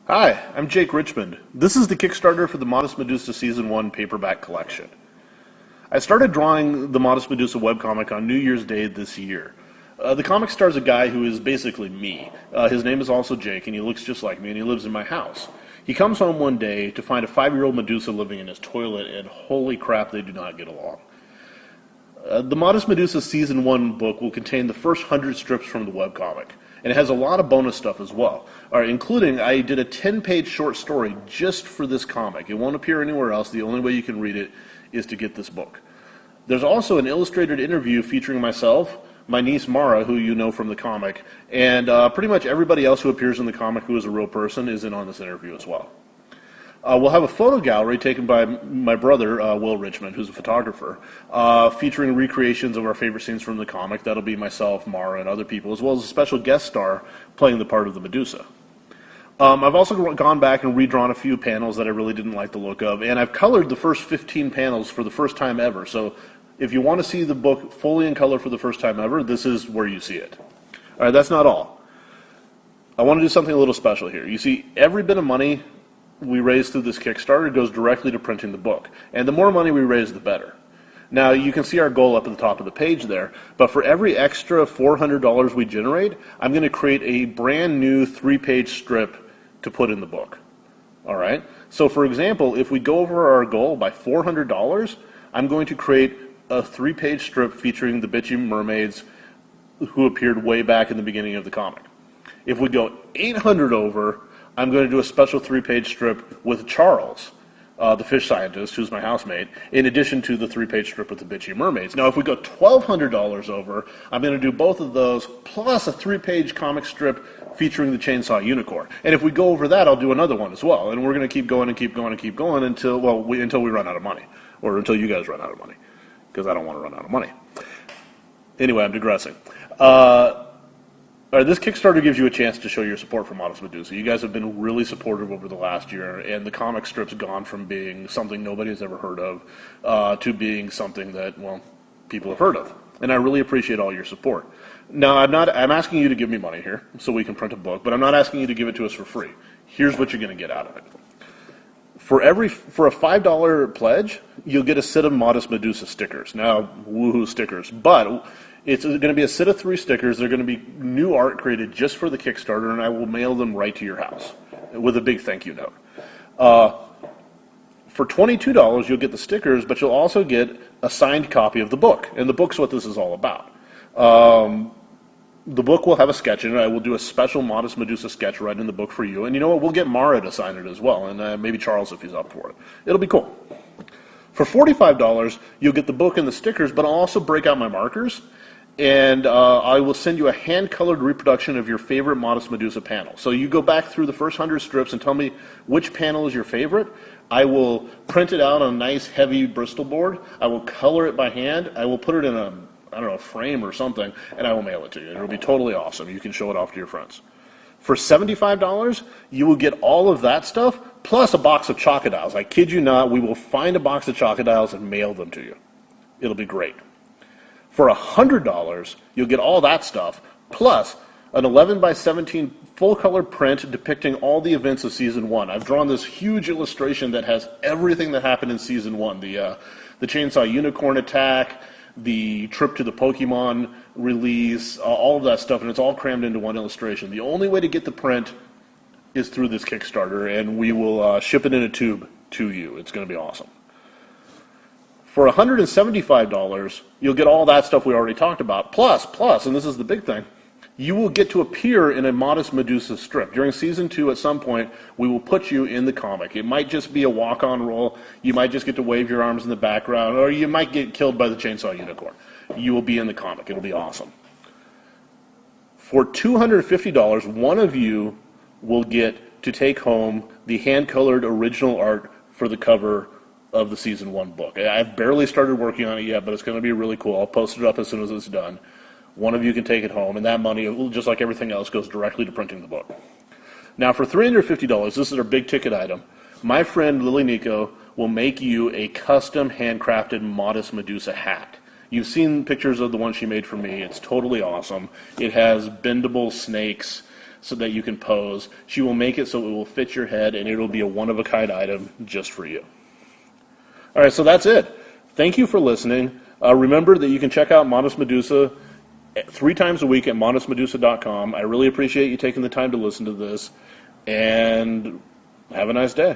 Hi, I'm Jake Richmond. This is the Kickstarter for the Modest Medusa Season 1 paperback collection. I started drawing the Modest Medusa webcomic on New Year's Day this year. The comic stars a guy who is basically me. His name is also Jake, and he looks just like me, and he lives in my house. He comes home one day to find a 5-year-old Medusa living in his toilet, and holy crap, they do not get along. The Modest Medusa Season 1 book will contain the first 100 strips from the webcomic, and it has a lot of bonus stuff as well, including I did a 10-page short story just for this comic. It won't appear anywhere else. The only way you can read it is to get this book. There's also an illustrated interview featuring myself, my niece Marah, who you know from the comic, and pretty much everybody else who appears in the comic who is a real person is in on this interview as well. We'll have a photo gallery taken by my brother, Will Richmond, who's a photographer, featuring recreations of our favorite scenes from the comic. That'll be myself, Marah, and other people, as well as a special guest star playing the part of the Medusa. I've also gone back and redrawn a few panels that I really didn't like the look of, and I've colored the first 15 panels for the first time ever. So if you want to see the book fully in color for the first time ever, this is where you see it. All right, that's not all. I want to do something a little special here. You see, every bit of money we raise through this Kickstarter goes directly to printing the book. And the more money we raise, the better. Now, you can see our goal up at the top of the page there, but for every extra $400 we generate, I'm going to create a brand new 3-page strip to put in the book. All right? So, for example, if we go over our goal by $400, I'm going to create a 3-page strip featuring the bitchy mermaids who appeared way back in the beginning of the comic. If we go 800 over, I'm going to do a special 3-page strip with Charles, the fish scientist, who's my housemate, in addition to the 3-page strip with the bitchy mermaids. Now, if we go $1,200 over, I'm going to do both of those, plus a 3-page comic strip featuring the chainsaw unicorn. And if we go over that, I'll do another one as well. And we're going to keep going and keep going and keep going until we run out of money, or until you guys run out of money, because I don't want to run out of money. Anyway, I'm digressing. This Kickstarter gives you a chance to show your support for Modest Medusa. You guys have been really supportive over the last year, and the comic strip's gone from being something nobody has ever heard of to being something that, well, people have heard of. And I really appreciate all your support. Now, I'm asking you to give me money here so we can print a book, but I'm not asking you to give it to us for free. Here's what you're going to get out of it. For a $5 pledge, you'll get a set of Modest Medusa stickers. Now, woohoo stickers, but it's going to be a set of 3 stickers. They're going to be new art created just for the Kickstarter, and I will mail them right to your house with a big thank you note. For $22, you'll get the stickers, but you'll also get a signed copy of the book, and the book's what this is all about. The book will have a sketch in it. I will do a special Modest Medusa sketch right in the book for you, and you know what? We'll get Marah to sign it as well, and maybe Charles if he's up for it. It'll be cool. For $45, you'll get the book and the stickers, but I'll also break out my markers, and I will send you a hand-colored reproduction of your favorite Modest Medusa panel. So you go back through the first 100 strips and tell me which panel is your favorite. I will print it out on a nice, heavy Bristol board. I will color it by hand. I will put it in a frame or something, and I will mail it to you. It'll be totally awesome. You can show it off to your friends. For $75, you will get all of that stuff, plus a box of Chocodiles. I kid you not, we will find a box of Chocodiles and mail them to you. It'll be great. For $100, you'll get all that stuff, plus an 11 by 17 full-color print depicting all the events of Season 1. I've drawn this huge illustration that has everything that happened in Season 1. The chainsaw unicorn attack, the trip to the Pokemon release, all of that stuff, and it's all crammed into one illustration. The only way to get the print is through this Kickstarter, and we will ship it in a tube to you. It's going to be awesome. For $175, you'll get all that stuff we already talked about. Plus, and this is the big thing, you will get to appear in a Modest Medusa strip. During Season 2, at some point, we will put you in the comic. It might just be a walk-on role. You might just get to wave your arms in the background, or you might get killed by the chainsaw unicorn. You will be in the comic. It'll be awesome. For $250, one of you will get to take home the hand-colored original art for the cover of the Season 1 book. I've barely started working on it yet, but it's going to be really cool. I'll post it up as soon as it's done. One of you can take it home, and that money, just like everything else, goes directly to printing the book. Now, for $350, this is our big ticket item. My friend Lily Nico will make you a custom handcrafted Modest Medusa hat. You've seen pictures of the one she made for me. It's totally awesome. It has bendable snakes. so that you can pose. She will make it so it will fit your head, and it will be a one-of-a-kind item just for you. All right, so that's it. Thank you for listening. Remember that you can check out Modest Medusa 3 times a week at modestmedusa.com. I really appreciate you taking the time to listen to this, and have a nice day.